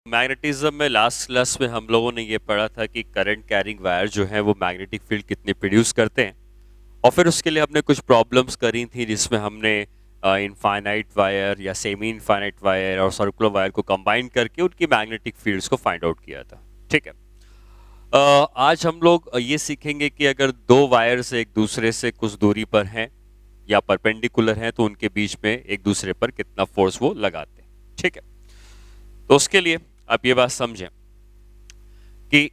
Magnetism में last class में हम लोगों ने ये पढ़ा था कि करंट कैरिंग वायर जो है वो मैग्नेटिक फील्ड कितने प्रोड्यूस करते हैं, और फिर उसके लिए हमने कुछ प्रॉब्लम्स करी थी जिसमें हमने इनफाइनाइट वायर या सेमी इनफाइनाइट वायर और सर्कुलर वायर को कंबाइन करके उनकी मैग्नेटिक फील्ड्स को फाइंड आउट किया था। ठीक है। आज हम लोग ये सीखेंगे कि अगर दो वायर्स एक दूसरे से कुछ दूरी पर हैं या परपेंडिकुलर हैं तो उनके बीच में एक दूसरे पर कितना फोर्स वो लगाते हैं। ठीक है। तो उसके लिए आप ये बात समझें कि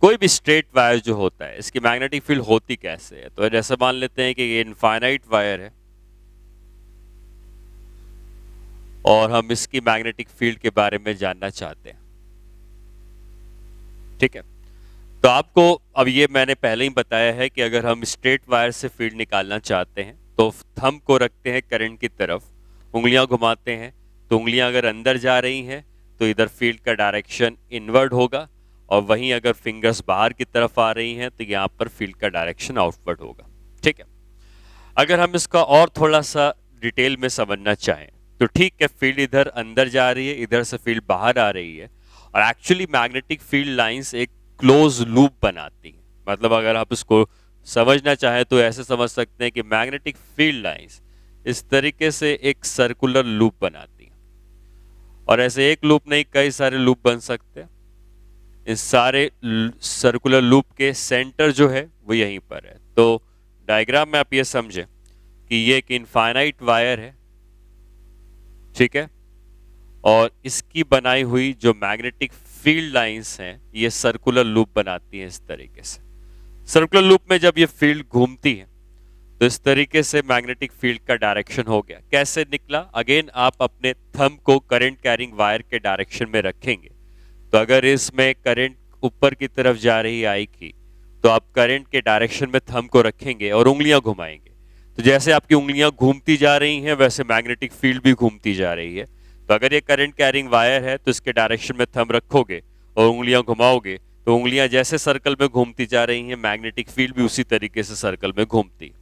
कोई भी स्ट्रेट वायर जो होता है इसकी मैग्नेटिक फील्ड होती कैसे है। तो जैसे मान लेते हैं कि ये इनफाइनाइट वायर है और हम इसकी मैग्नेटिक फील्ड के बारे में जानना चाहते हैं। ठीक है। तो आपको अब ये मैंने पहले ही बताया है कि अगर हम स्ट्रेट वायर से फील्ड निकालना चाहते हैं तो थंब को रखते हैं करंट की तरफ, उंगलियां घुमाते हैं, तो उंगलियां अगर अंदर जा रही हैं तो इधर फील्ड का डायरेक्शन इनवर्ड होगा, और वहीं अगर फिंगर्स बाहर की तरफ आ रही हैं तो यहाँ पर फील्ड का डायरेक्शन आउटवर्ड होगा। ठीक है। अगर हम इसका और थोड़ा सा डिटेल में समझना चाहें तो ठीक है, फील्ड इधर अंदर जा रही है, इधर से फील्ड बाहर आ रही है, और एक्चुअली मैग्नेटिक फील्ड लाइंस एक क्लोज लूप बनाती हैं। मतलब अगर आप इसको समझना चाहें तो ऐसे समझ सकते हैं कि मैग्नेटिक फील्ड लाइंस इस तरीके से एक सर्कुलर लूप बनाती हैं, और ऐसे एक लूप नहीं कई सारे लूप बन सकते हैं। इस सारे सर्कुलर लूप के सेंटर जो है वो यहीं पर है। तो डायग्राम में आप ये समझें कि ये एक इनफाइनाइट वायर है, ठीक है, और इसकी बनाई हुई जो मैग्नेटिक फील्ड लाइंस हैं ये सर्कुलर लूप बनाती हैं इस तरीके से। सर्कुलर लूप में जब ये फील्ड घूमती है तो इस तरीके से मैग्नेटिक फील्ड का डायरेक्शन हो गया। कैसे निकला? अगेन आप अपने थंब को करंट कैरिंग वायर के डायरेक्शन में रखेंगे, तो अगर इसमें करंट ऊपर की तरफ जा रही आएगी तो आप करंट के डायरेक्शन में थंब को रखेंगे और उंगलियां घुमाएंगे। तो जैसे आपकी उंगलियां घूमती जा रही हैं वैसे मैग्नेटिक फील्ड भी घूमती जा रही है। तो अगर ये करंट कैरिंग वायर है तो इसके डायरेक्शन में थंब रखोगे और उंगलियां घुमाओगे, तो उंगलियां जैसे सर्कल में घूमती जा रही हैं मैग्नेटिक फील्ड भी उसी तरीके से सर्कल में घूमती है।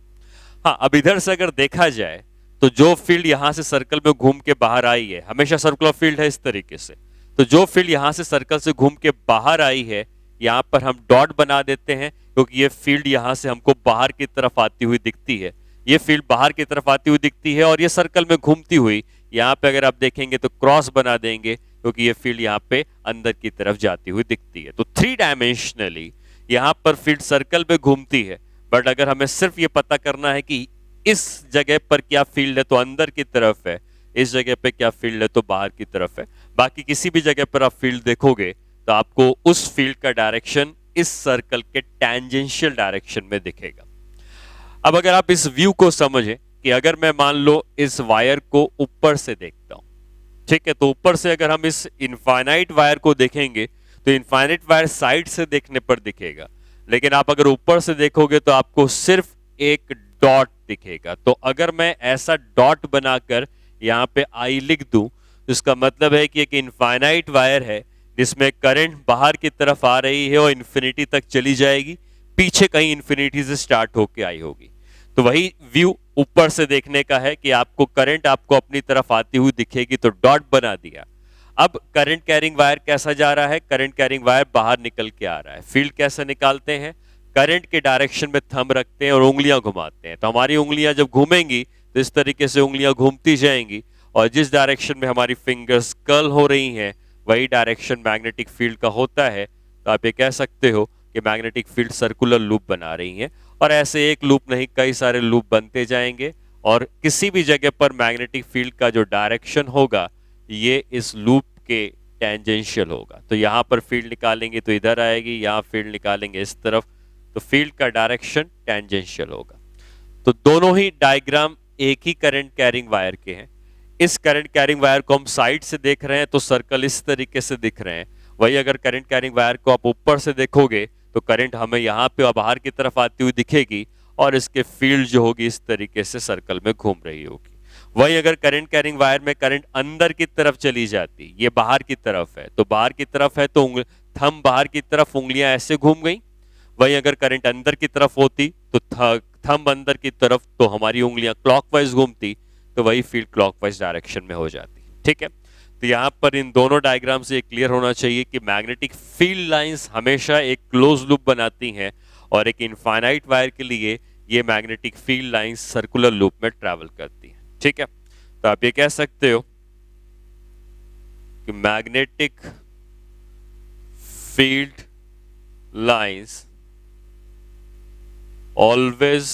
हाँ, अब इधर से अगर देखा जाए तो जो फील्ड यहां से सर्कल में घूम के बाहर आई है, हमेशा सर्कुलर फील्ड है इस तरीके से, तो जो फील्ड यहां से सर्कल से घूम के बाहर आई है यहां पर हम डॉट बना देते हैं, क्योंकि ये फील्ड यहां से हमको बाहर की तरफ आती हुई दिखती है। ये फील्ड बाहर की तरफ आती हुई दिखती है और ये सर्कल में घूमती हुई यहाँ पे अगर आप देखेंगे तो क्रॉस बना देंगे, क्योंकि ये फील्ड यहाँ पे अंदर की तरफ जाती हुई दिखती है। तो थ्री डायमेंशनली यहाँ पर फील्ड सर्कल में घूमती है, बट अगर हमें सिर्फ ये पता करना है कि इस जगह पर क्या फील्ड है तो अंदर की तरफ है, इस जगह पे क्या फील्ड है तो बाहर की तरफ है, बाकी किसी भी जगह पर आप फील्ड देखोगे तो आपको उस फील्ड का डायरेक्शन इस सर्कल के टैंजेंशियल डायरेक्शन में दिखेगा। अब अगर आप इस व्यू को समझें कि अगर मैं मान लो इस वायर को ऊपर से देखता हूं, ठीक है, तो ऊपर से अगर हम इस इनफाइनाइट वायर को देखेंगे तो इनफाइनाइट वायर साइड से देखने पर दिखेगा, लेकिन आप अगर ऊपर से देखोगे तो आपको सिर्फ एक डॉट दिखेगा। तो अगर मैं ऐसा डॉट बनाकर यहाँ पे आई लिख दूं तो इसका मतलब है कि एक इनफाइनाइट वायर है जिसमें करंट बाहर की तरफ आ रही है और इन्फिनिटी तक चली जाएगी, पीछे कहीं इन्फिनिटी से स्टार्ट होके आई होगी। तो वही व्यू ऊपर से देखने का है कि आपको करंट आपको अपनी तरफ आती हुई दिखेगी, तो डॉट बना दिया। अब करंट कैरिंग वायर कैसा जा रहा है? करंट कैरिंग वायर बाहर निकल के आ रहा है। फील्ड कैसे निकालते हैं? करंट के डायरेक्शन में थंब रखते हैं और उंगलियां घुमाते हैं। तो हमारी उंगलियां जब घूमेंगी तो इस तरीके से उंगलियां घूमती जाएंगी, और जिस डायरेक्शन में हमारी फिंगर्स कर्ल हो रही हैं वही डायरेक्शन मैग्नेटिक फील्ड का होता है। तो आप ये कह सकते हो कि मैग्नेटिक फील्ड सर्कुलर लूप बना रही है, और ऐसे एक लूप नहीं कई सारे लूप बनते जाएंगे, और किसी भी जगह पर मैग्नेटिक फील्ड का जो डायरेक्शन होगा ये इस लूप के टेंजेंशियल होगा। तो यहाँ पर फील्ड निकालेंगे तो इधर आएगी, यहाँ फील्ड निकालेंगे इस तरफ, तो फील्ड का डायरेक्शन टेंजेंशियल होगा। तो दोनों ही डायग्राम एक ही करंट कैरिंग वायर के हैं। इस करंट कैरिंग वायर को हम साइड से देख रहे हैं तो सर्कल इस तरीके से दिख रहे हैं, वही अगर करंट कैरिंग वायर को आप ऊपर से देखोगे तो करंट हमें यहाँ पे बाहर की तरफ आती हुई दिखेगी, और इसके फील्ड जो होगी इस तरीके से सर्कल में घूम रही होगी। वही अगर करंट कैरिंग वायर में करंट अंदर की तरफ चली जाती, ये बाहर की तरफ है, तो बाहर की तरफ है तो थंब बाहर की तरफ, उंगलियां ऐसे घूम गई। वही अगर करंट अंदर की तरफ होती तो थंब अंदर की तरफ, तो हमारी उंगलियां क्लॉकवाइज घूमती, तो वही फील्ड क्लॉकवाइज डायरेक्शन में हो जाती। ठीक है, तो तो यहाँ पर इन दोनों डायग्राम से क्लियर होना चाहिए कि मैग्नेटिक फील्ड लाइंस हमेशा एक क्लोज लूप बनाती हैं और एक इनफाइनाइट वायर के लिए ये magnetic field lines circular loop में ट्रैवल करती हैं। ठीक है, तो आप ये कह सकते हो कि magnetic field lines always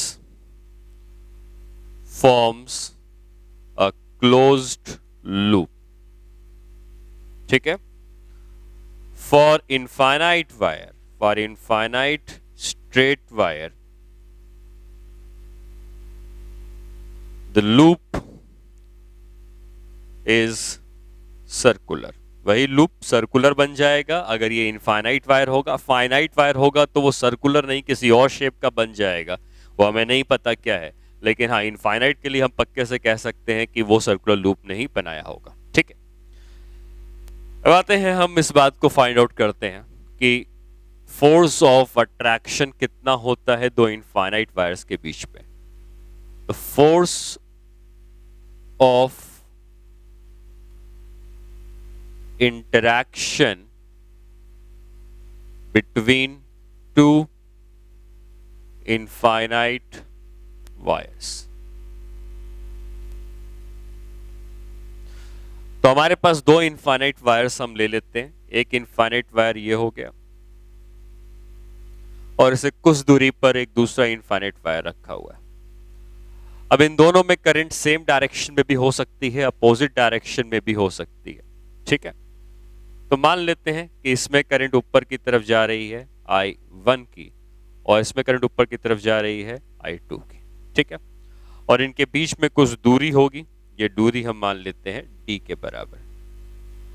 forms a closed loop. ठीक है, for infinite wire, for infinite straight wire, the loop is circular. वही लूप सर्कुलर बन जाएगा। अगर ये इनफाइनाइट वायर होगा, फाइनाइट वायर होगा तो वो सर्कुलर नहीं किसी और शेप का बन जाएगा, वो हमें नहीं पता क्या है, लेकिन हाँ इनफाइनाइट के लिए हम पक्के से कह सकते हैं कि वो सर्कुलर लूप नहीं बनाया होगा। ठीक है, अब आते हैं हम इस बात को फाइंड आउट करते हैं कि फोर्स ऑफ अट्रैक्शन कितना होता है दो इनफाइनाइट वायर्स के बीच में। तो force of interaction between two infinite wires। तो हमारे पास दो इनफाइनाइट वायर्स हम ले लेते हैं। एक इनफाइनाइट वायर ये हो गया और इसे कुछ दूरी पर एक दूसरा इनफाइनाइट वायर रखा हुआ है। अब इन दोनों में करंट सेम डायरेक्शन में भी हो सकती है, अपोजिट डायरेक्शन में भी हो सकती है। ठीक है, तो मान लेते हैं कि इसमें करंट ऊपर की तरफ जा रही है I1 की और इसमें करंट ऊपर की तरफ जा रही है I2 की। ठीक है, और इनके बीच में कुछ दूरी होगी, ये दूरी हम मान लेते हैं d के बराबर।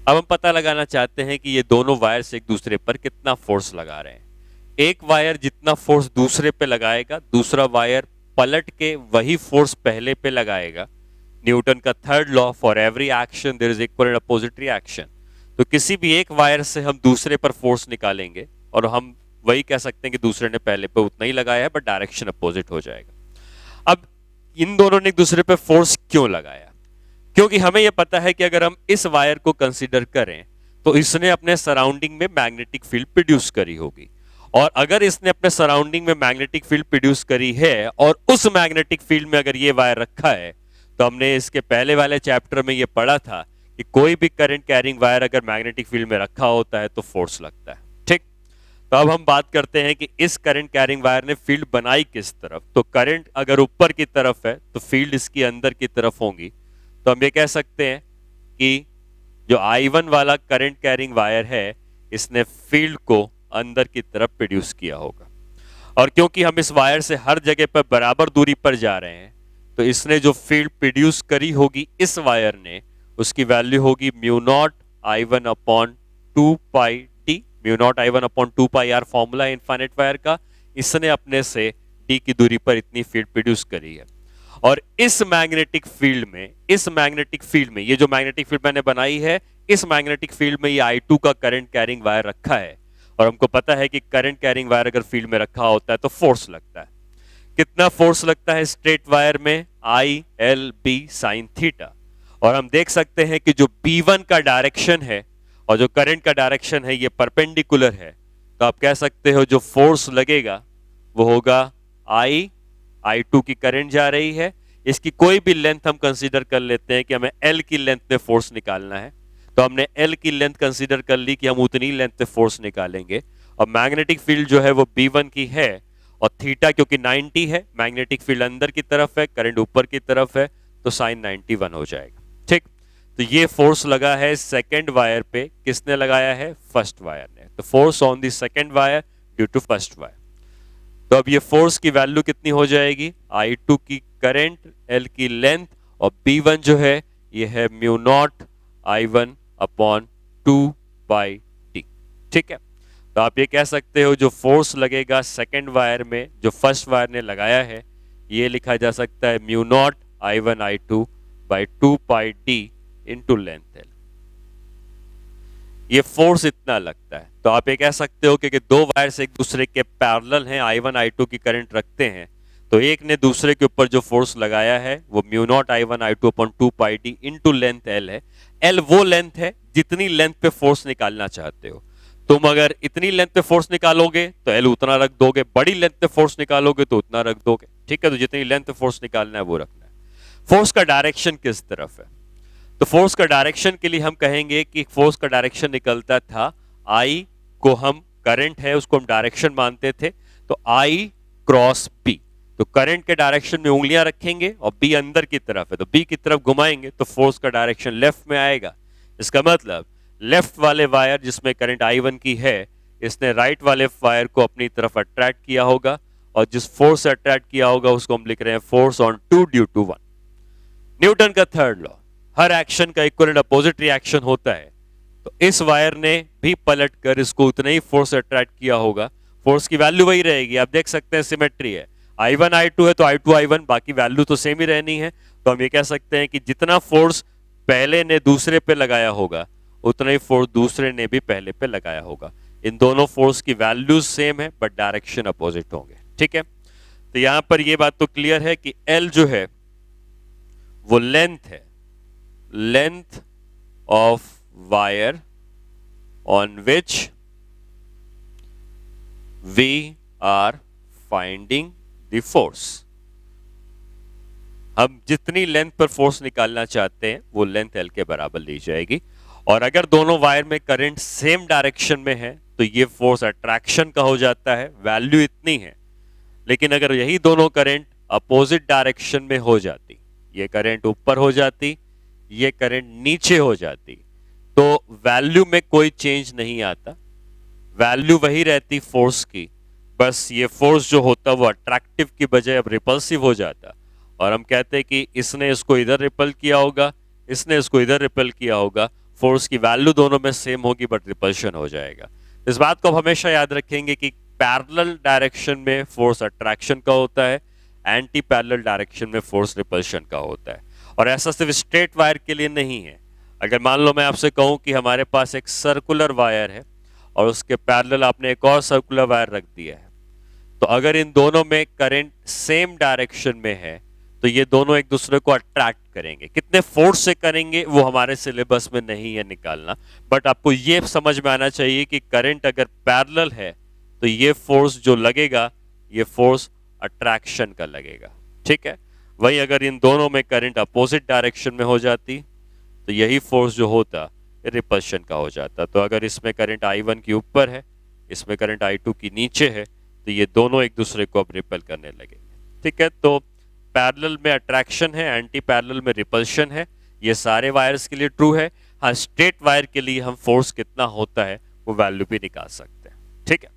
अब हम पता लगाना चाहते हैं कि ये दोनों वायर्स एक दूसरे पर कितना फोर्स लगा रहे हैं। एक वायर जितना फोर्स दूसरे पे लगाएगा, दूसरा वायर पलट के वही फोर्स पहले पे लगाएगा। न्यूटन का third law, for every action there is equal and opposite reaction. तो किसी भी एक वायर से हम दूसरे पर फोर्स निकालेंगे और हम वही कह सकते हैं कि दूसरे ने पहले पे उतना ही लगाया है बट डायरेक्शन अपोजिट हो जाएगा। अब इन दोनों ने एक दूसरे पे फोर्स क्यों लगाया? क्योंकि हमें यह पता है कि अगर हम इस वायर को कंसीडर करें तो इसने अपने सराउंडिंग में मैग्नेटिक फील्ड प्रोड्यूस करी होगी, और अगर इसने अपने सराउंडिंग में मैग्नेटिक फील्ड प्रोड्यूस करी है और उस मैग्नेटिक फील्ड में अगर ये वायर रखा है, तो हमने इसके पहले वाले चैप्टर में ये पढ़ा था कि कोई भी करंट कैरिंग वायर अगर मैग्नेटिक फील्ड में रखा होता है तो फोर्स लगता है। ठीक, तो अब हम बात करते हैं कि इस करंट कैरिंग वायर ने फील्ड बनाई किस तरफ। तो करंट अगर ऊपर की तरफ है तो फील्ड इसकी अंदर की तरफ होगी। तो हम ये कह सकते हैं कि जो I1 वाला करंट कैरिंग वायर है, इसने फील्ड को अंदर की तरफ प्रोड्यूस किया होगा। और क्योंकि हम इस वायर से हर जगह पर बराबर दूरी पर जा रहे हैं, तो इसने जो फील्ड प्रोड्यूस करी होगी इस वायर ने, उसकी वैल्यू होगी mu not I1 upon 2 pi D. Mu not I1 upon 2 pi R formula infinite wire का। इसने अपने से d की दूरी पर इतनी फील्ड प्रोड्यूस करी है। और इस मैग्नेटिक फील्ड में ये जो मैग्नेटिक फील्ड मैंने बनाई है, इस मैग्नेटिक फील्ड में ये I2 का करंट कैरिंग वायर रखा है। और हमको पता है कि करंट कैरिंग वायर अगर फील्ड में रखा होता है तो फोर्स लगता है। कितना फोर्स लगता है स्ट्रेट वायर में? ILB sine theta. और हम देख सकते हैं कि जो B1 का डायरेक्शन है और जो करंट का डायरेक्शन है ये परपेंडिकुलर है। तो आप कह सकते हो जो फोर्स लगेगा वो होगा I2 की करंट जा रही है, इसकी कोई भी लेंथ हम कंसीडर कर लेते हैं कि हमें L की लेंथ में फोर्स निकालना है। तो हमने L की लेंथ कंसीडर कर ली कि हम उतनी लेंथ पे फोर्स निकालेंगे। और मैग्नेटिक फील्ड जो है वो B1 की है, और थीटा क्योंकि 90 है, मैग्नेटिक फील्ड अंदर की तरफ है, करंट ऊपर की तरफ है, तो साइन 91 हो जाएगा। ठीक, तो ये फोर्स लगा है सेकेंड वायर पे। किसने लगाया है? फर्स्ट वायर ने। तो force on the second wire due to first wire. तो अब ये फोर्स की वैल्यू कितनी हो जाएगी? I2 की करंट, L की लेंथ, और B1 जो है ये है mu not I1 upon 2 by D. ठीक है, तो आप ये कह सकते हो जो फोर्स लगेगा सेकेंड वायर में जो फर्स्ट वायर ने लगाया है, ये लिखा जा सकता है mu not I1 I2 by 2 pi D into length L। ये फोर्स इतना लगता है। तो आप ये कह सकते हो कि दो वायर्स एक दूसरे के पैरेलल हैं, I1 I2 की करंट रखते हैं, तो एक ने दूसरे के ऊपर जो फोर्स लगाया है वो mu naught I1 I2 upon 2 pi D into length L है। एल वो लेंथ है जितनी लेंथ पे फोर्स निकालना चाहते हो। तुम अगर इतनी लेंथ पे फोर्स निकालोगे तो एल उतना रख दोगे, बड़ी लेंथ पे फोर्स निकालोगे तो उतना रख दोगे। ठीक है, तो जितनी लेंथ पे फोर्स निकालना है वो रखना है। फोर्स का डायरेक्शन किस तरफ है? तो फोर्स का डायरेक्शन के लिए हम कहेंगे कि फोर्स का डायरेक्शन निकलता था, आई को हम करंट है उसको हम डायरेक्शन मानते थे, तो आई क्रॉस बी। तो करंट के डायरेक्शन में उंगलियां रखेंगे और बी अंदर की तरफ है तो बी की तरफ घुमाएंगे तो फोर्स का डायरेक्शन लेफ्ट में आएगा। इसका मतलब लेफ्ट वाले वायर जिसमें करंट I1 की है, इसने राइट वाले वायर को अपनी तरफ अट्रैक्ट किया होगा, और जिस फोर्स से अट्रैक्ट किया होगा उसको हम लिख रहे हैं force on two due to one. Newton का थर्ड लॉ, हर एक्शन का इक्वल अपोजिट रिएक्शन होता है। तो इस वायर ने भी पलट कर इसको उतने ही फोर्स अट्रैक्ट किया होगा, फोर्स की वैल्यू वही रहेगी। आप देख सकते हैं सिमेट्री है, I1 I2 है तो I2 I1, बाकी वैल्यू तो सेम ही रहनी है। तो हम ये कह सकते हैं कि जितना फोर्स पहले ने दूसरे पे लगाया होगा उतना ही फोर्स दूसरे ने भी पहले पे लगाया होगा। इन दोनों फोर्स की वैल्यूज सेम है बट डायरेक्शन अपोजिट होंगे। ठीक है, तो यहां पर यह बात तो क्लियर है कि L जो है वो लेंथ है, length of wire on which we are finding the force। हम जितनी लेंथ पर फोर्स निकालना चाहते हैं वो लेंथ एल के बराबर ली जाएगी। और अगर दोनों वायर में करंट सेम डायरेक्शन में है तो ये फोर्स अट्रैक्शन का हो जाता है, वैल्यू इतनी है। लेकिन अगर यही दोनों करंट अपोजिट डायरेक्शन में हो जाती, ये करंट ऊपर हो जाती, ये करंट नीचे हो जाती, तो वैल्यू में कोई चेंज नहीं आता, वैल्यू वही रहती फोर्स की। बस ये फोर्स जो होता वो अट्रैक्टिव की बजाय अब रिपल्सिव हो जाता, और हम कहते हैं कि इसने इसको इधर रिपल किया होगा, इसने इसको इधर रिपल किया होगा, फोर्स की वैल्यू दोनों में सेम होगी बट रिपल्शन हो जाएगा। इस बात को आप हमेशा याद रखेंगे कि पैरेलल डायरेक्शन में फोर्स अट्रैक्शन का होता है, एंटी पैरेलल डायरेक्शन में फोर्स रिपल्शन का होता है। और ऐसा सिर्फ स्ट्रेट वायर के लिए नहीं है। अगर मान लो मैं आपसे कहूं कि हमारे पास एक सर्कुलर वायर है और उसके पैरेलल आपने एक और सर्कुलर वायर रख दिया है, तो अगर इन दोनों में करंट सेम डायरेक्शन में है तो ये दोनों एक दूसरे को अट्रैक्ट करेंगे। कितने फोर्स से करेंगे वो हमारे सिलेबस में नहीं है निकालना, बट आपको ये समझ में आना चाहिए कि करंट अगर पैरेलल है तो ये फोर्स जो लगेगा ये फोर्स अट्रैक्शन का लगेगा। ठीक है, वही अगर इन दोनों में करंट अपोजिट डायरेक्शन में हो जाती तो यही फोर्स जो होता रिपल्शन का हो जाता। तो अगर इसमें करंट I1 की ऊपर है, इसमें करंट I2 की नीचे है, तो ये दोनों एक दूसरे को अब रिपल करने लगेंगे। ठीक है, तो पैरेलल में अट्रैक्शन है, एंटी पैरेलल में रिपल्शन है। ये सारे वायर्स के लिए ट्रू है। हाँ, स्ट्रेट वायर के लिए हम फोर्स कितना होता है वो वैल्यू भी निकाल सकते हैं। ठीक है,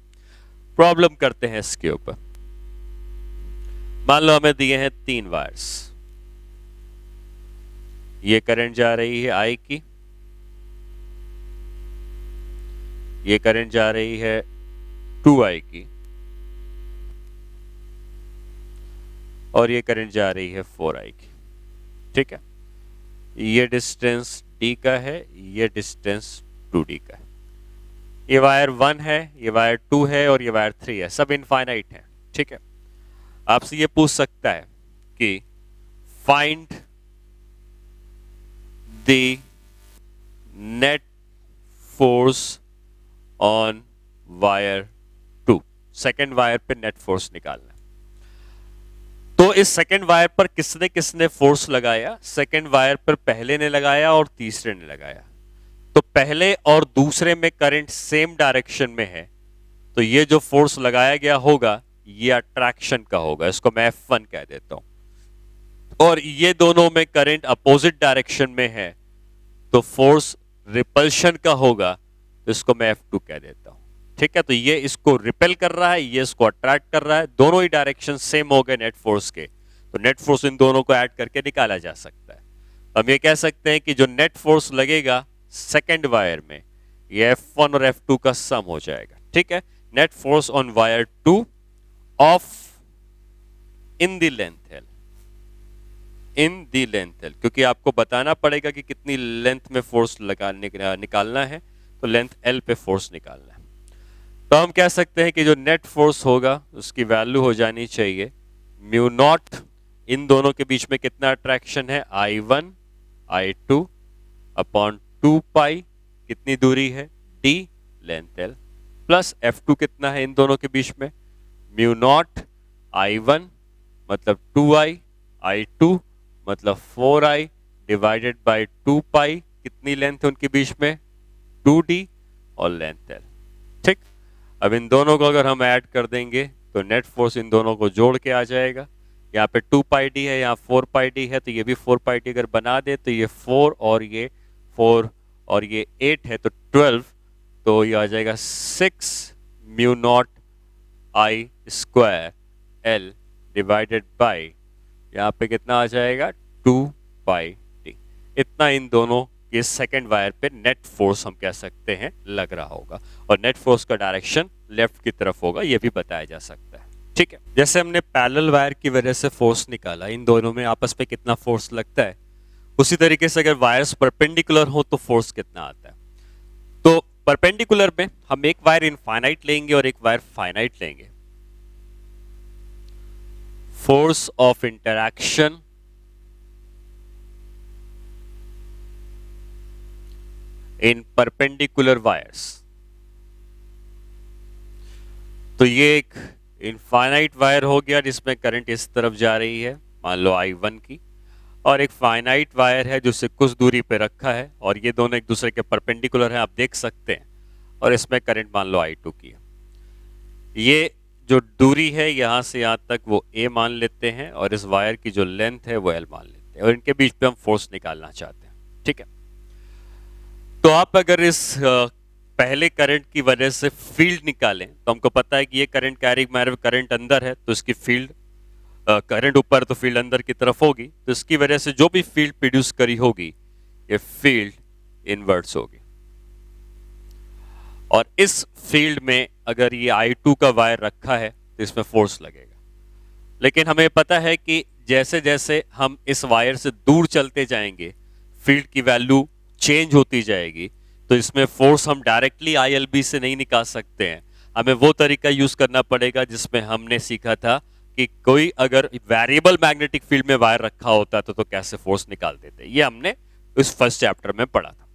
प्रॉब्लम करते हैं इसके ऊपर। मान लो हमें दिए हैं 3 वायर्स, ये करंट जा रही है I की, ये करंट जा रही है 2I की, और ये करंट जा रही है 4I की। ठीक है, ये डिस्टेंस D का है, ये डिस्टेंस 2D का है। ये वायर 1 है, ये वायर 2 है और ये वायर 3 है, सब इनफाइनाइट है। ठीक है, आपसे ये पूछ सकता है कि find the net force on wire 2। Second wire पे नेट फोर्स निकालना। तो इस सेकेंड वायर पर किसने किसने फोर्स लगाया? सेकेंड वायर पर पहले ने लगाया और तीसरे ने लगाया। तो पहले और दूसरे में करंट सेम डायरेक्शन में है, तो ये जो फोर्स लगाया गया होगा ये अट्रैक्शन का होगा, इसको मैं F1 कह देता हूं। और ये दोनों में करंट अपोजिट डायरेक्शन में है तो फोर्स रिपल्शन का होगा, तो इसको मैं F2 कह देता हूं। ठीक है, तो ये इसको रिपेल कर रहा है, ये इसको अट्रैक्ट कर रहा है, दोनों ही डायरेक्शन सेम हो गए नेट फोर्स के, तो नेट फोर्स इन दोनों को ऐड करके निकाला जा सकता है। हम ये कह सकते हैं कि जो नेट फोर्स लगेगा सेकेंड वायर में ये F1 और F2 का सम हो जाएगा। ठीक है, net force on wire 2 of in the length L, in the length L, क्योंकि आपको बताना पड़ेगा कि कितनी लेंथ में फोर्स निकालना है, तो लेंथ L पे फोर्स निकालना है। तो हम कह सकते हैं कि जो नेट फोर्स होगा उसकी वैल्यू हो जानी चाहिए म्यू नॉट, इन दोनों के बीच में कितना अट्रैक्शन है I1 I2 अपॉन 2 पाई, कितनी दूरी है, d length l, plus F2 कितना है इन दोनों के बीच में, म्यू नॉट I1 मतलब 2i, I2 मतलब 4i डिवाइडेड बाय 2 पाई, कितनी लेंथ है उनके बीच में, 2d और लेंथ l। ठीक, अब इन दोनों को अगर हम ऐड कर देंगे तो नेट फोर्स इन दोनों को जोड़ के आ जाएगा। यहाँ पे 2 पाई डी है, यहाँ 4 पाई डी है, तो ये भी 4 पाई डी अगर बना दे तो ये 4 और ये 4 और ये 8 है तो 12, तो ये आ जाएगा 6 mu not I square L divided by, यहाँ पे कितना आ जाएगा 2 पाई डी। इतना इन दोनों ये सेकेंड वायर पे नेट फोर्स हम कह सकते हैं लग रहा होगा, और नेट फोर्स का डायरेक्शन लेफ्ट की तरफ होगा, ये भी बताया जा सकता है। ठीक है, जैसे हमने पैरेलल वायर की वजह से फोर्स निकाला, इन दोनों में आपस में कितना फोर्स लगता है, उसी तरीके से अगर वायर्स परपेंडिकुलर हो तो फोर्स कितना आता है। तो परपेंडिकुलर में हम एक वायर इनफाइनाइट लेंगे और एक वायर फाइनाइट लेंगे। Force of interaction in perpendicular wires, तो ये एक इनफाइनाइट वायर हो गया जिसमें करंट इस तरफ जा रही है, मान लो I1 की, और एक फाइनाइट वायर है जो कुछ दूरी पे रखा है और ये दोनों एक दूसरे के परपेंडिकुलर हैं, आप देख सकते हैं, और इसमें करंट मान लो I2 की है। ये जो दूरी है यहाँ से यहाँ तक वो A मान लेते हैं और इस वायर की जो लेंथ है वो L मान लेते हैं, और इनके बीच पे हम फोर्स निकालना चाहते हैं। ठीक है, तो आप अगर इस पहले करंट की वजह से फील्ड निकालें तो हमको पता है कि ये करंट कैरी करंट अंदर है तो इसकी फील्ड, करंट ऊपर तो फील्ड अंदर की तरफ होगी, तो इसकी वजह से जो भी फील्ड प्रोड्यूस करी होगी ये फील्ड इनवर्स होगी, और इस फील्ड में अगर ये I2 का वायर रखा है तो इसमें फोर्स लगेगा। लेकिन हमें पता है कि जैसे जैसे हम इस वायर से दूर चलते जाएंगे फील्ड की वैल्यू चेंज होती जाएगी, तो इसमें फोर्स हम डायरेक्टली ILB से नहीं निकाल सकते हैं, हमें वो तरीका यूज करना पड़ेगा जिसमें हमने सीखा था कि कोई अगर वेरिएबल मैग्नेटिक फील्ड में वायर रखा होता तो कैसे फोर्स निकाल देते, ये हमने इस फर्स्ट चैप्टर में पढ़ा था।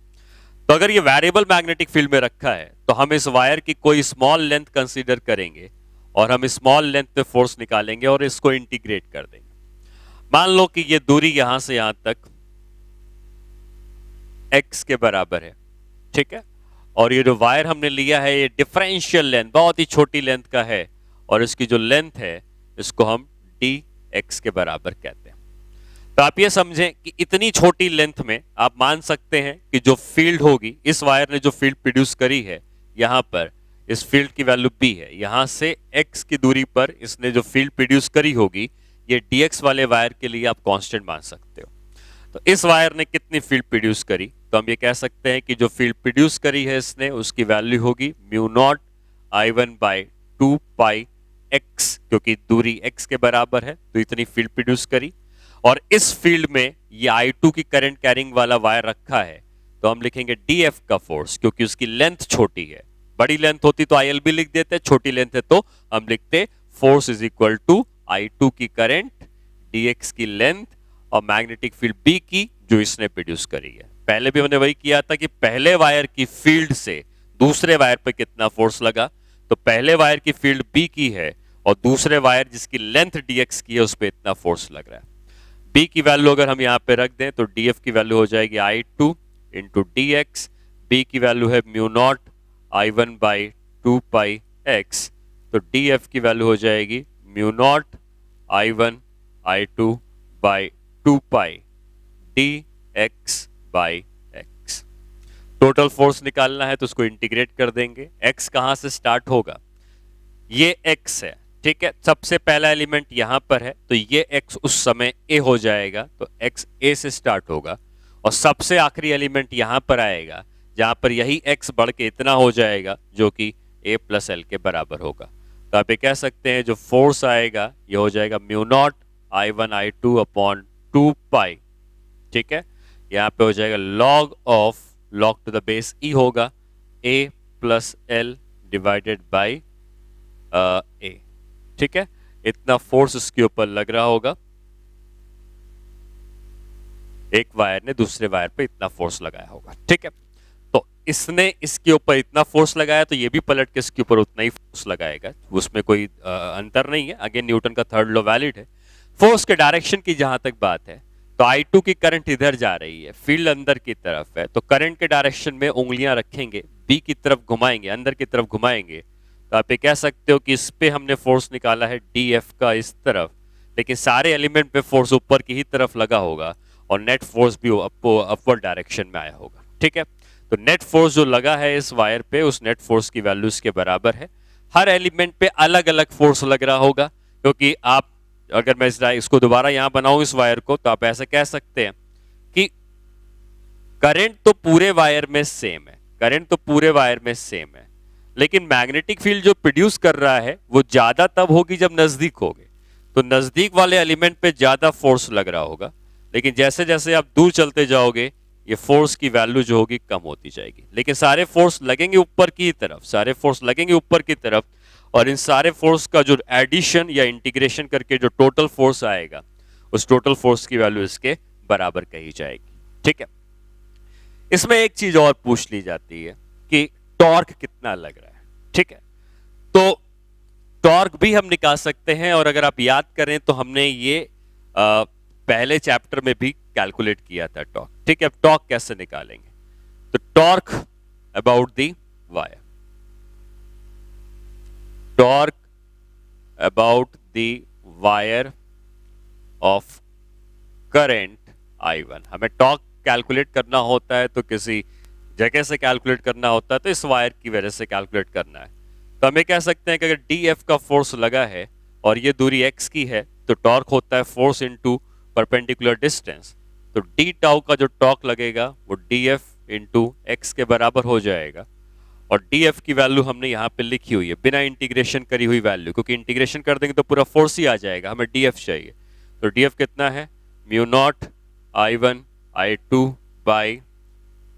तो अगर ये वेरिएबल मैग्नेटिक फील्ड में रखा है तो हम इस वायर की कोई स्मॉल लेंथ कंसीडर करेंगे और हम स्मॉल लेंथ पे फोर्स निकालेंगे और इसको इंटीग्रेट कर देंगे। मान लो कि ये दूरी यहां से यहां तक x के बराबर है, ठीक है, और ये जो वायर हमने लिया है ये डिफरेंशियल लेंथ बहुत ही छोटी लेंथ का है, और इसकी जो लेंथ है इसको हम dx के बराबर कहते हैं। तो आप ये समझें कि इतनी छोटी लेंथ में आप मान सकते हैं कि जो फील्ड होगी, इस वायर ने जो फील्ड प्रोड्यूस करी है यहां पर, इस फील्ड की वैल्यू b है, यहां से x की दूरी पर इसने जो फील्ड प्रोड्यूस करी होगी ये dx वाले वायर के लिए आप कांस्टेंट मान सकते हो। तो इस वायर ने कितनी फील्ड प्रोड्यूस करी, तो हम ये कह सकते हैं कि जो फील्ड प्रोड्यूस करी है इसने उसकी वैल्यू होगी mu not I1 by 2 pi x, क्योंकि दूरी x के बराबर है तो इतनी फील्ड प्रोड्यूस करी, और इस फील्ड में ये I2 की करंट कैरिंग वाला वायर रखा है तो हम लिखेंगे dF का फोर्स, क्योंकि उसकी लेंथ छोटी है, बड़ी लेंथ होती तो ILB लिख देते, छोटी लेंथ है तो हम लिखते force is equal to I2 की करंट, dx की लेंथ और मैग्नेटिक फील्ड B की जो इसने प्रोड्यूस करी है। पहले भी हमने वही किया था कि पहले वायर की फील्ड से दूसरे वायर पे कितना फोर्स लगा, तो पहले वायर की फील्ड B की है और दूसरे वायर जिसकी लेंथ dx की है उस पर इतना फोर्स लग रहा है। B की वैल्यू अगर हम यहाँ पे रख दें तो dF की वैल्यू हो जाएगी I2 इंटू dx, B की वैल्यू है mu not I1 by 2 pi x, तो dF की वैल्यू हो जाएगी mu not I1 I2 by 2 pi dx by x। Total force निकालना है तो उसको इंटीग्रेट कर देंगे। x कहां से स्टार्ट होगा, ये x है, ठीक है, सबसे पहला एलिमेंट यहां पर है तो ये x उस समय a हो जाएगा, तो x a से स्टार्ट होगा, और सबसे आखिरी एलिमेंट यहां पर आएगा जहां पर यही x बढ़ के इतना हो जाएगा जो कि a प्लस एल के बराबर होगा। तो आप ये कह सकते हैं जो फोर्स आएगा ये हो जाएगा mu naught I1 I2 upon 2 पाई, ठीक है, यहाँ पे हो जाएगा log of log to the base e होगा a plus L divided by a, ठीक है, इतना फोर्स इसके ऊपर लग रहा होगा। एक वायर ने दूसरे वायर पे इतना फोर्स लगाया होगा, ठीक है। तो इसने इसके ऊपर इतना फोर्स लगाया तो ये भी पलट के इसके ऊपर उतना ही फोर्स लगाएगा, उसमें कोई अंतर नहीं है। अगेन न्यूटन का थर्ड लॉ वैलिड है। फोर्स के डायरेक्शन की जहां तक बात है, तो I2 की करंट इधर जा रही है, फील्ड अंदर की तरफ है, तो करंट के डायरेक्शन में उंगलियां रखेंगे, बी की तरफ घुमाएंगे, अंदर की तरफ घुमाएंगे, तो आप ये कह सकते हो कि इस पे हमने फोर्स निकाला है DF का इस तरफ, लेकिन सारे एलिमेंट पे फोर्स ऊपर की ही तरफ लगा होगा और नेट फोर्स भी अपवर्ड डायरेक्शन में आया होगा, ठीक है। तो नेट फोर्स जो लगा है इस वायर पे, उस नेट फोर्स की वैल्यू इसके बराबर है। हर एलिमेंट पे अलग अलग फोर्स लग रहा होगा, क्योंकि आप अगर मैं इसको दोबारा यहां बनाऊं इस वायर को, तो आप ऐसे कह सकते हैं कि करंट तो पूरे वायर में सेम है, करंट तो पूरे वायर में सेम है, लेकिन मैग्नेटिक फील्ड जो प्रोड्यूस कर रहा है वो ज्यादा तब होगी जब नजदीक होगे। तो नजदीक वाले एलिमेंट पे ज्यादा फोर्स लग रहा होगा, लेकिन जैसे जैसे आप दूर चलते जाओगे ये फोर्स की वैल्यू जो होगी कम होती जाएगी। लेकिन सारे फोर्स लगेंगे ऊपर की तरफ, सारे फोर्स लगेंगे ऊपर की तरफ, और इन सारे फोर्स का जो एडिशन या इंटीग्रेशन करके जो टोटल फोर्स आएगा, उस टोटल फोर्स की वैल्यू इसके बराबर कही जाएगी, ठीक है। इसमें एक चीज और पूछ ली जाती है कि टॉर्क कितना लग रहा है, ठीक है। तो टॉर्क भी हम निकाल सकते हैं, और अगर आप याद करें तो हमने ये पहले चैप्टर में भी कैलकुलेट किया था टॉर्क, ठीक है। अब टॉर्क कैसे निकालेंगे? तो torque about the wire, torque about the wire of current I1। हमें टॉर्क कैलकुलेट करना होता है तो किसी जगह से कैलकुलेट करना होता है, तो इस वायर की वजह से कैलकुलेट करना है। तो हमें कह सकते हैं कि अगर DF का फोर्स लगा है और ये दूरी x की है, तो टॉर्क होता है फोर्स इनटू परपेंडिकुलर डिस्टेंस। तो d टाउ का जो टॉर्क लगेगा वो DF इनटू x के बराबर हो जाएगा, और DF की वैल्यू हमने यहाँ पे लिखी हुई है बिना इंटीग्रेशन करी हुई वैल्यू, क्योंकि इंटीग्रेशन कर देंगे तो पूरा फोर्स ही आ जाएगा, हमें DF चाहिए। तो DF कितना है? Mu not I1 I2 by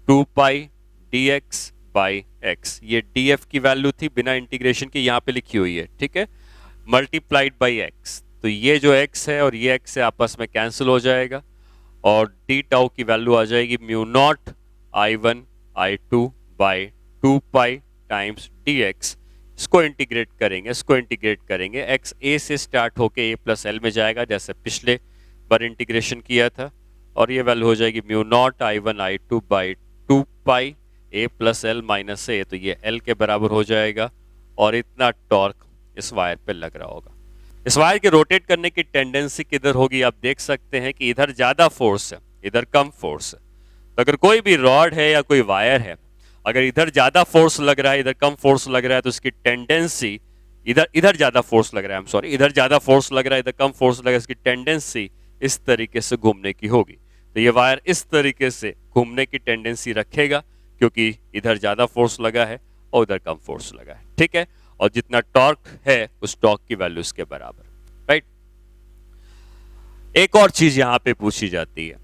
2 pi dx by x। ये df की वैल्यू थी बिना इंटीग्रेशन की, यहाँ पे लिखी हुई है, ठीक है, मल्टीप्लाइड बाई x। तो ये जो x है और ये x है आपस में कैंसिल हो जाएगा, और d टाउ की वैल्यू आ जाएगी mu not I1 I2 by 2 pi times dx। इसको इंटीग्रेट करेंगे, इसको इंटीग्रेट करेंगे, x a से स्टार्ट होके a प्लस एल में जाएगा जैसे पिछले बार इंटीग्रेशन किया था, और ये वैल्यू हो जाएगी mu not I1 I2 by 2 pi a plus l minus a. तो ये l के बराबर हो जाएगा, और इतना टॉर्क इस वायर पे लग रहा होगा। इस वायर के रोटेट करने की टेंडेंसी किधर होगी? आप देख सकते हैं कि इधर ज्यादा फोर्स है, इधर कम फोर्स है। तो अगर कोई भी रॉड है या कोई वायर है, अगर इधर ज्यादा फोर्स लग रहा है, इधर कम फोर्स लग रहा है, तो इसकी टेंडेंसी इधर ज्यादा फोर्स लग रहा है, सॉरी इधर ज्यादा फोर्स लग रहा है, इधर कम फोर्स लग रहा है, इसकी टेंडेंसी इस तरीके से घूमने की होगी। तो ये वायर इस तरीके से घूमने की टेंडेंसी रखेगा, क्योंकि इधर ज्यादा फोर्स लगा है और उधर कम फोर्स लगा है, ठीक है। और जितना टॉर्क है उस टॉर्क की वैल्यू इसके बराबर, राइट। एक और चीज यहां पे पूछी जाती है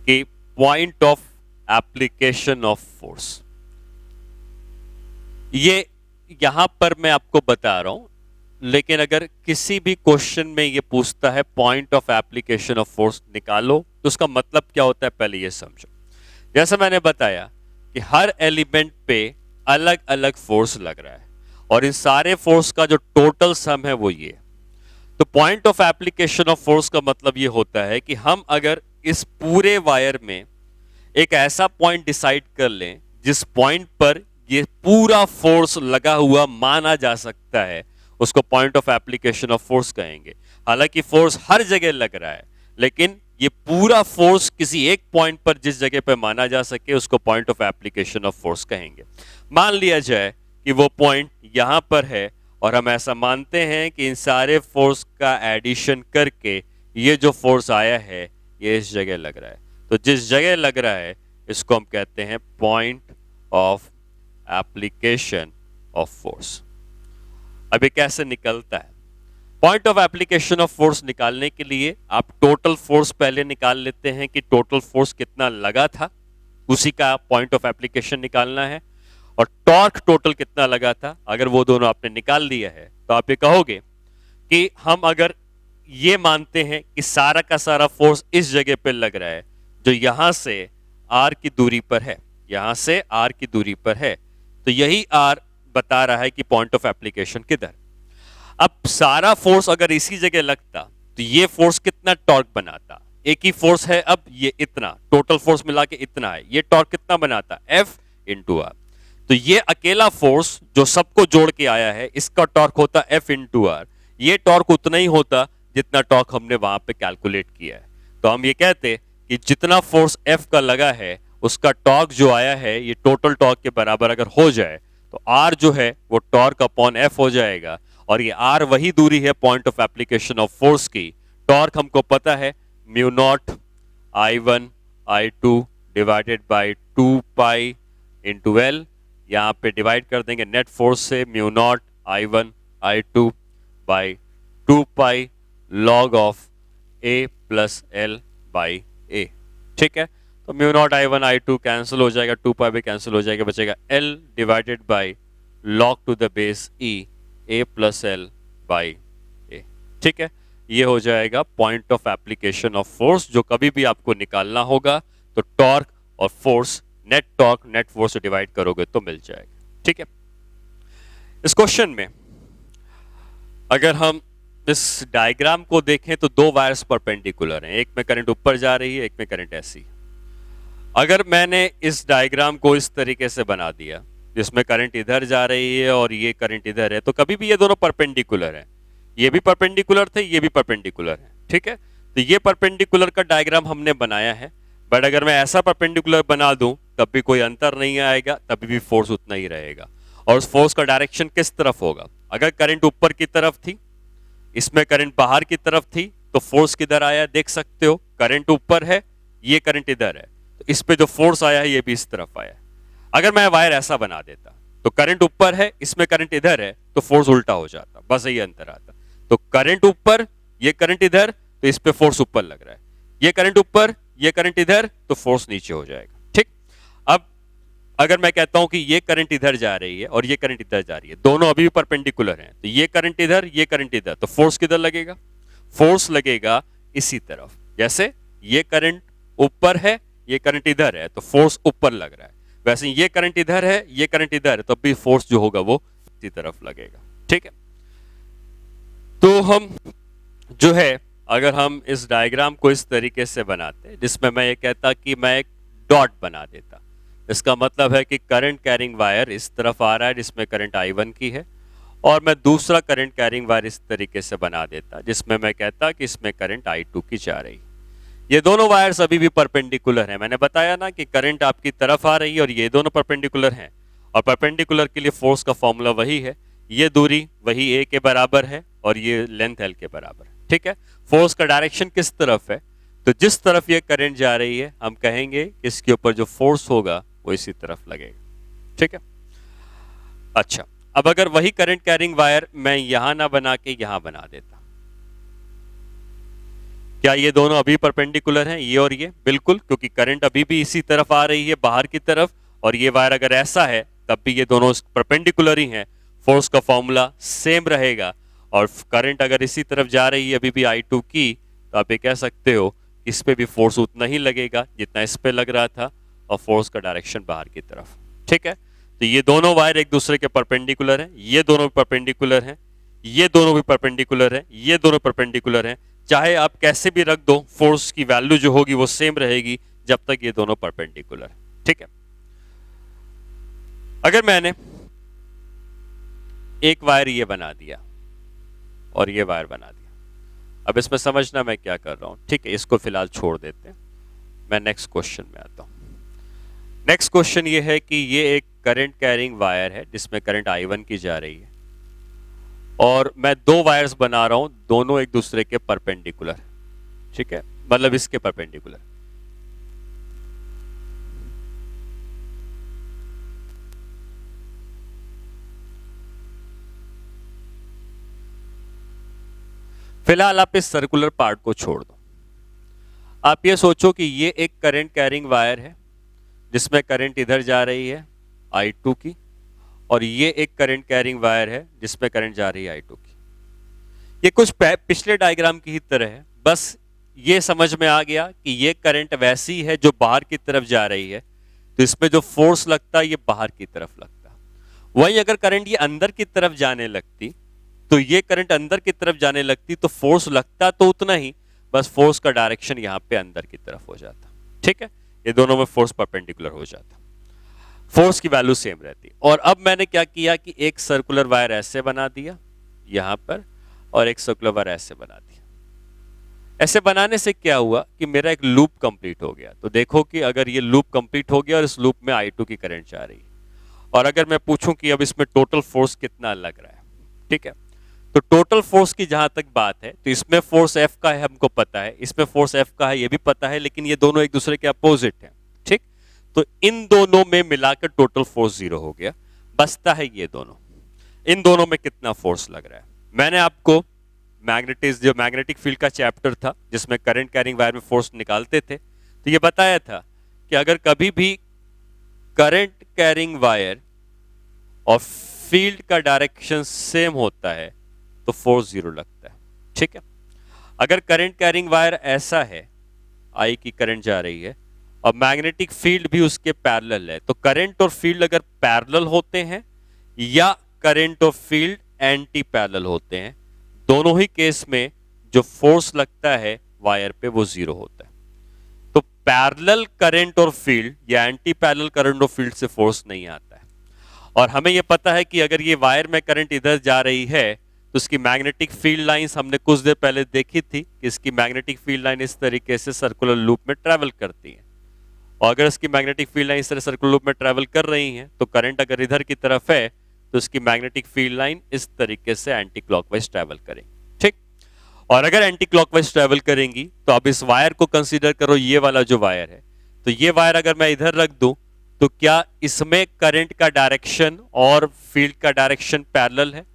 कि point of application of force. ये यहां पर मैं आपको बता रहा हूं, लेकिन अगर किसी भी क्वेश्चन में ये पूछता है point of application of force निकालो, तो उसका मतलब क्या होता है पहले ये समझो। जैसा मैंने बताया कि हर एलिमेंट पे अलग अलग फोर्स लग रहा है, और इन सारे फोर्स का जो टोटल सम है वो ये। तो point of application of force का मतलब ये होता है कि हम अगर इस पूरे वायर में एक ऐसा पॉइंट डिसाइड कर लें जिस पॉइंट पर ये पूरा फोर्स लगा हुआ माना जा सकता है, उसको point of application of force कहेंगे। हालांकि फोर्स हर जगह लग रहा है, लेकिन ये पूरा फोर्स किसी एक पॉइंट पर जिस जगह पर माना जा सके, उसको point of application of force कहेंगे। मान लिया जाए कि वो पॉइंट यहां पर है, और हम ऐसा मानते हैं कि इन सारे फोर्स का एडिशन करके ये जो फोर्स आया है ये इस जगह लग रहा है। तो जिस जगह लग रहा है इसको हम कहते हैं point of application of force. अब ये कैसे निकलता है? Point of application of force निकालने के लिए आप टोटल फोर्स पहले निकाल लेते हैं कि टोटल फोर्स कितना लगा था, उसी का पॉइंट ऑफ एप्लीकेशन निकालना है। और टॉर्क टोटल कितना लगा था, अगर वो दोनों आपने निकाल लिया है, तो आप ये कहोगे कि हम अगर ये मानते हैं कि सारा का सारा फोर्स इस जगह पे लग रहा है, जो यहां से आर की दूरी पर है, यहां से आर की दूरी पर है, तो यही आर बता रहा है कि पॉइंट ऑफ एप्लीकेशन किधर। अब सारा फोर्स अगर इसी जगह लगता तो ये फोर्स कितना टॉर्क बनाता, एक ही फोर्स है, अब ये इतना टोटल फोर्स मिला के इतना है, ये टॉर्क कितना बनाता, एफ इंटू आर। तो ये अकेला फोर्स जो सबको जोड़ के आया है, इसका टॉर्क होता एफ इंटू आर। ये टॉर्क उतना ही होता जितना टॉर्क हमने वहां पे कैलकुलेट किया है। तो हम ये कहते कि जितना फोर्स एफ का लगा है उसका टॉर्क जो आया है ये टोटल टॉर्क के बराबर अगर हो जाए तो आर जो है वो टॉर्क अपॉन एफ हो जाएगा। और ये आर वही दूरी है point of application of force की। टॉर्क हमको पता है mu not I one I two divided by 2 pi into l. यहाँ पे डिवाइड कर देंगे नेट फोर्स से, mu not I one I two by 2 pi log of a plus l by a. ठीक है, तो mu not I one I two cancel हो जाएगा, 2 पाई भी कैंसिल हो जाएगा, बचेगा L divided by log to the base e a plus l by a. ठीक है, ये हो जाएगा point of application of force जो कभी भी आपको निकालना होगा तो टॉर्क और force, net torque net force से डिवाइड करोगे तो मिल जाएगा। ठीक है, इस क्वेश्चन में अगर हम इस डायग्राम को देखें तो दो वायर्स परपेंडिकुलर हैं, एक में करंट ऊपर जा रही है, एक में करंट ऐसी। अगर मैंने इस डायग्राम को इस तरीके से बना दिया जिसमें करंट इधर जा रही है और ये करंट इधर है, तो कभी भी ये दोनों परपेंडिकुलर हैं। ये भी परपेंडिकुलर थे, ये भी परपेंडिकुलर है। ठीक है, तो ये परपेंडिकुलर का डायग्राम हमने बनाया है, बट अगर मैं ऐसा परपेंडिकुलर बना दूं तब भी कोई अंतर नहीं आएगा, तभी भी फोर्स उतना ही रहेगा। और उस फोर्स का डायरेक्शन किस तरफ होगा, अगर करंट ऊपर की तरफ थी, इसमें करंट बाहर की तरफ थी, तो फोर्स किधर आया देख सकते हो, करंट ऊपर है, ये करंट इधर है, तो इस पे जो फोर्स आया है ये भी इस तरफ आया है। अगर मैं वायर ऐसा बना देता तो करंट ऊपर है, इसमें करंट इधर है, तो फोर्स उल्टा हो जाता, बस यही अंतर आता। तो करंट ऊपर, ये करंट इधर, तो इस पे फोर्स ऊपर लग रहा है, ये करंट ऊपर, ये करंट इधर, तो फोर्स नीचे हो जाएगा। ठीक, अब अगर मैं कहता हूं कि ये करंट इधर जा रही है और ये करंट इधर जा रही है, दोनों अभी भी परपेंडिकुलर हैं, तो ये करंट इधर, ये करंट इधर, तो फोर्स किधर लगेगा, फोर्स लगेगा इसी तरफ। जैसे ये करंट ऊपर है, ये करंट इधर है, तो फोर्स ऊपर लग रहा है, वैसे ये करंट इधर है, ये करंट इधर है, तो भी फोर्स जो होगा वो इसी तरफ लगेगा। ठीक है, तो हम जो है अगर हम इस डायग्राम को इस तरीके से बनाते जिसमें मैं ये कहता कि मैं एक डॉट बना देता, इसका मतलब है कि करंट कैरिंग वायर इस तरफ आ रहा है जिसमें करंट I1 की है, और मैं दूसरा करंट कैरिंग वायर इस तरीके से बना देता जिसमें मैं कहता कि इसमें करंट I2 की जा रही। ये दोनों वायर्स अभी भी परपेंडिकुलर हैं, मैंने बताया ना कि करंट आपकी तरफ आ रही है और ये दोनों परपेंडिकुलर हैं, और परपेंडिकुलर के लिए फोर्स का फॉर्मूला वही है, ये दूरी वही ए के बराबर है और ये लेंथ एल के बराबर है। ठीक है, फोर्स का डायरेक्शन किस तरफ है, तो जिस तरफ ये करंट जा रही है हम कहेंगे इसके ऊपर जो फोर्स होगा वो इसी तरफ लगेगा। ठीक है, अच्छा, अब अगर वही करंट कैरिंग वायर मैं यहां ना बना के यहां बना देता, क्या ये दोनों अभी परपेंडिकुलर हैं, ये और ये? बिल्कुल, क्योंकि करंट अभी भी इसी तरफ आ रही है बाहर की तरफ, और ये वायर अगर ऐसा है तब भी ये दोनों परपेंडिकुलर ही हैं, फोर्स का फॉर्मूला सेम रहेगा। और करंट अगर इसी तरफ जा रही है अभी भी I2 की, तो आप ये कह सकते हो इस पे भी फोर्स उतना ही लगेगा जितना इस पे लग रहा था, और फोर्स का डायरेक्शन बाहर की तरफ। ठीक है, तो ये दोनों वायर एक दूसरे के परपेंडिकुलर हैं, ये दोनों भी परपेंडिकुलर हैं, ये दोनों भी परपेंडिकुलर हैं, ये दोनों परपेंडिकुलर हैं, चाहे आप कैसे भी रख दो फोर्स की वैल्यू जो होगी वो सेम रहेगी जब तक ये दोनों परपेंडिकुलर। ठीक है, अगर मैंने एक वायर ये बना दिया और ये वायर बना दिया, अब इसमें समझना मैं क्या कर रहा हूं। ठीक है, इसको फिलहाल छोड़ देते हैं, मैं नेक्स्ट क्वेश्चन में आता हूं। नेक्स्ट क्वेश्चन ये है कि ये एक करंट कैरिंग वायर है जिसमें करंट I1 की जा रही है, और मैं दो वायर्स बना रहा हूं, दोनों एक दूसरे के परपेंडिकुलर। ठीक है, मतलब इसके परपेंडिकुलर। फिलहाल आप इस सर्कुलर पार्ट को छोड़ दो, आप ये सोचो कि ये एक करंट कैरिंग वायर है जिसमें करंट इधर जा रही है I2 की, और ये एक करंट कैरिंग वायर है जिसमें करंट जा रही है I2 की। ये कुछ पिछले डायग्राम की ही तरह है, बस ये समझ में आ गया कि ये करंट वैसी है जो बाहर की तरफ जा रही है, तो इसमें जो फोर्स लगता है ये बाहर की तरफ लगता। वहीं अगर करंट ये अंदर की तरफ जाने लगती, तो ये करंट अंदर की तरफ जाने लगती तो फोर्स लगता तो उतना ही, बस फोर्स का डायरेक्शन यहां पे अंदर की तरफ हो जाता। ठीक है, ये दोनों में फोर्स परपेंडिकुलर हो जाता, फोर्स की वैल्यू सेम रहती। और अब मैंने क्या किया कि एक सर्कुलर वायर ऐसे बना दिया यहां पर, और एक सर्कुलर वायर ऐसे बना दिया। ऐसे बनाने से क्या हुआ कि मेरा एक लूप कंप्लीट हो गया। तो देखो कि अगर ये लूप कंप्लीट हो गया और इस लूप में I2 की करंट जा रही है, और अगर मैं पूछूं कि अब इसमें टोटल फोर्स कितना लग रहा है, ठीक है, तो टोटल फोर्स की जहां तक बात है, तो इसमें फोर्स F का है हमको पता है, इसमें फोर्स F का है ये भी पता है, लेकिन ये दोनों एक दूसरे के अपोजिट हैं। ठीक, तो इन दोनों में मिलाकर टोटल फोर्स 0 हो गया, बचता है ये दोनों। इन दोनों में कितना फोर्स लग रहा है? मैंने आपको जो मैग्नेटिक फील्ड का चैप्टर था जिसमें करंट कैरिंग वायर में फोर्स निकालते थे, तो ये बताया था कि अगर कभी भी करंट कैरिंग वायर और फील्ड का डायरेक्शन सेम होता है तो फोर्स 0 लगता है। ठीक है, अगर करंट कैरिंग वायर ऐसा है, I की करंट जा रही है और मैग्नेटिक फील्ड भी उसके पैरेलल है, तो करंट और फील्ड अगर पैरेलल होते हैं या करंट और फील्ड एंटी पैरेलल होते हैं, दोनों ही केस में जो फोर्स लगता है वायर पे वो 0 होता है। तो पैरेलल करंट और फील्ड या एंटी पैरेलल करंट और फील्ड से फोर्स नहीं आता है। और हमें यह पता है कि अगर ये वायर में करंट इधर जा रही है तो इसकी मैग्नेटिक फील्ड लाइंस हमने कुछ देर पहले देखी थी कि इसकी मैग्नेटिक फील्ड लाइन इस तरीके से सर्कुलर लूप में ट्रेवल करती है। और अगर इसकी मैग्नेटिक फील्ड लाइन इस तरह सर्कुलर लूप में ट्रेवल कर रही है, तो करंट अगर इधर की तरफ है तो इसकी मैग्नेटिक फील्ड लाइन इस तरीके से एंटी क्लॉकवाइज ट्रेवल करेंगी। ठीक, और अगर एंटी क्लॉकवाइज ट्रेवल करेंगी तो अब इस वायर को कंसीडर करो, ये वाला जो वायर है, तो ये वायर अगर मैं इधर रख दूं तो क्या इसमें करंट का डायरेक्शन और फील्ड का डायरेक्शन पैरेलल है?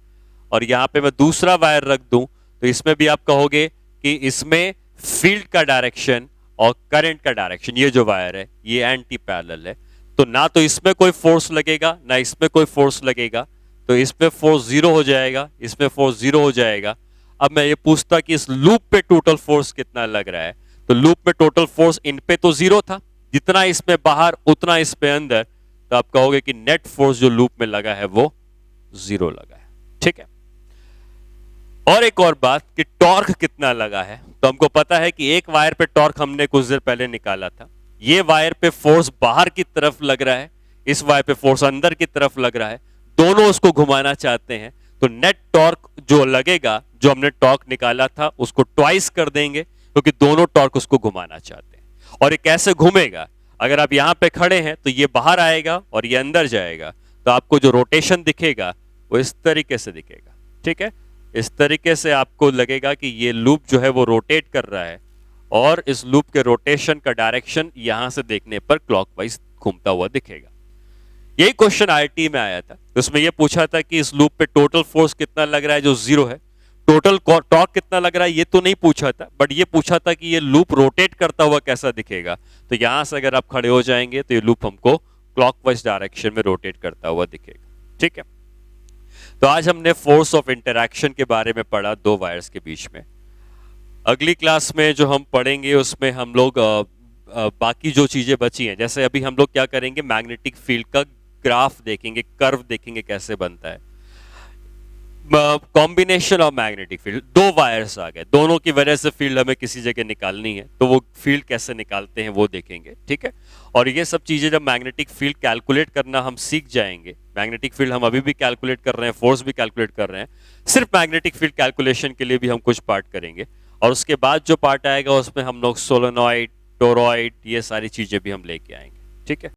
और यहां पे मैं दूसरा वायर रख दूं तो इसमें भी आप कहोगे कि इसमें फील्ड का डायरेक्शन और करंट का डायरेक्शन, ये जो वायर है ये एंटी पैरेलल है, तो ना तो इसमें कोई फोर्स लगेगा ना इसमें कोई फोर्स लगेगा, तो इसमें फोर्स 0 हो जाएगा, इसमें फोर्स 0 हो जाएगा। अब मैं ये पूछता कि इस लूप पे टोटल फोर्स कितना लग रहा है, तो लूप में टोटल फोर्स इन पे तो 0 था, जितना इसमें बाहर उतना इस पे अंदर, तो आप कहोगे कि नेट फोर्स जो लूप में लगा है वो 0 लगा है। ठीक है, और एक और बात कि टॉर्क कितना लगा है, तो हमको पता है कि एक वायर पे टॉर्क हमने कुछ देर पहले निकाला था। ये वायर पे फोर्स बाहर की तरफ लग रहा है, इस वायर पे फोर्स अंदर की तरफ लग रहा है, दोनों उसको घुमाना चाहते हैं, तो नेट टॉर्क जो लगेगा, जो हमने टॉर्क निकाला था उसको ट्वाइस कर देंगे, क्योंकि दोनों टॉर्क उसको घुमाना चाहते हैं। और ये कैसे घूमेगा? अगर आप यहां पे खड़े हैं तो ये बाहर आएगा और ये अंदर जाएगा, तो आपको जो रोटेशन दिखेगा वो इस तरीके से दिखेगा। ठीक है, इस तरीके से आपको लगेगा कि ये लूप जो है वो रोटेट कर रहा है, और इस लूप के रोटेशन का डायरेक्शन यहां से देखने पर क्लॉकवाइज घूमता हुआ दिखेगा। यही क्वेश्चन आईआईटी में आया था, तो उसमें यह पूछा था कि इस लूप पे टोटल फोर्स कितना लग रहा है जो 0 है, टोटल टॉर्क कितना लग रहा है ये तो नहीं पूछा था, बट ये पूछा था कि ये लूप रोटेट करता हुआ कैसा दिखेगा। तो यहां से अगर आप खड़े हो जाएंगे तो ये लूप हमको क्लॉकवाइज डायरेक्शन में रोटेट करता हुआ दिखेगा। ठीक है, तो आज हमने फोर्स ऑफ इंटरैक्शन के बारे में पढ़ा दो वायर्स के बीच में। अगली क्लास में जो हम पढ़ेंगे उसमें हम लोग बाकी जो चीजें बची हैं, जैसे अभी हम लोग क्या करेंगे, मैग्नेटिक फील्ड का ग्राफ देखेंगे, कर्व देखेंगे कैसे बनता है। कॉम्बिनेशन ऑफ मैग्नेटिक फील्ड, दो वायर्स आ गए, दोनों की वजह से फील्ड हमें किसी जगह निकालनी है, तो वो फील्ड कैसे निकालते हैं वो देखेंगे। ठीक है, और ये सब चीजें जब मैग्नेटिक फील्ड कैलकुलेट करना हम सीख जाएंगे, मैग्नेटिक फील्ड हम अभी भी कैलकुलेट कर रहे हैं, फोर्स भी कैलकुलेट कर रहे हैं, सिर्फ मैग्नेटिक फील्ड कैलकुलेशन के लिए भी हम कुछ पार्ट करेंगे, और उसके बाद जो पार्ट आएगा उसमें हम लोग सोलेनॉइड, टोरॉइड, ये सारी चीजें भी हम लेके आएंगे। ठीक है।